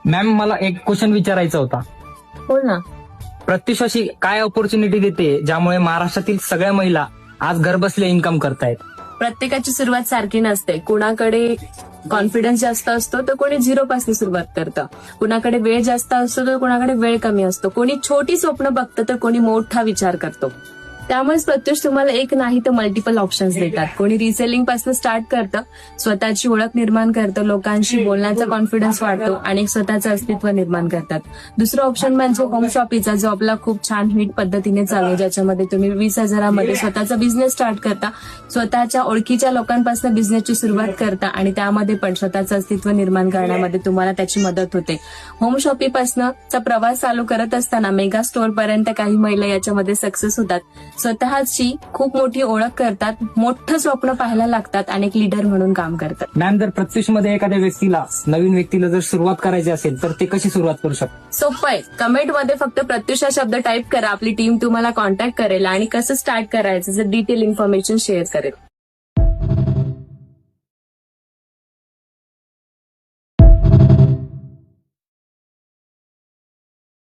Ma'am, मला एक question विचारायचा होता. बोल ना. प्रत्युष अशी काय ऑपॉर्च्युनिटी देते ज्यामुळे महाराष्ट्रातील सगळ्या महिला आज घरबसल्या इन्कम करतायत? प्रत्येकाची सुरुवात सारखी नसते. कुणाकडे कॉन्फिडन्स जास्त असतो तर कोणी झिरो पासून सुरुवात करतं. कुणाकडे वेळ जास्त असतो तर कुणाकडे वेळ कमी असतो. कोणी छोटी स्वप्न बघतं तर कोणी मोठा विचार करतो. त्यामुळेच प्रत्युष तुम्हाला एक नाही तर मल्टिपल ऑप्शन्स देतात. कोणी रिसेलिंग पासून स्टार्ट करतं, स्वतःची ओळख निर्माण करतं, लोकांशी बोलण्याचा कॉन्फिडन्स वाढतो आणि स्वतःचं अस्तित्व निर्माण करतात. दुसरं ऑप्शन म्हणजे होम शॉपीचा, जो आपला खूप छान हिट पद्धतीने चालू आहे, ज्याच्यामध्ये तुम्ही 20,000मध्ये स्वतःचा बिझनेस स्टार्ट करता, स्वतःच्या ओळखीच्या लोकांपासून बिझनेसची सुरुवात करता आणि त्यामध्ये पण स्वतःचं अस्तित्व निर्माण करण्यामध्ये तुम्हाला त्याची मदत होते. होम शॉपीपासूनचा प्रवास चालू करत असताना मेगा स्टोअर पर्यंत काही महिला याच्यामध्ये सक्सेस होतात. स्वतःची खूप मोठी ओळख करतात, मोठं स्वप्न पाहायला लागतात आणि एक लीडर म्हणून काम करतात. मॅम, जर प्रत्युष मध्ये एखाद्या नवीन व्यक्तीला जर सुरुवात करायची असेल तर ते कशी सुरुवात करू शकतो? सोपं आहे. कमेंटमध्ये फक्त प्रत्युष हा शब्द टाईप करा, आपली टीम तुम्हाला कॉन्टॅक्ट करेल आणि कसं स्टार्ट करायचं डिटेल इन्फॉर्मेशन शेअर करेल.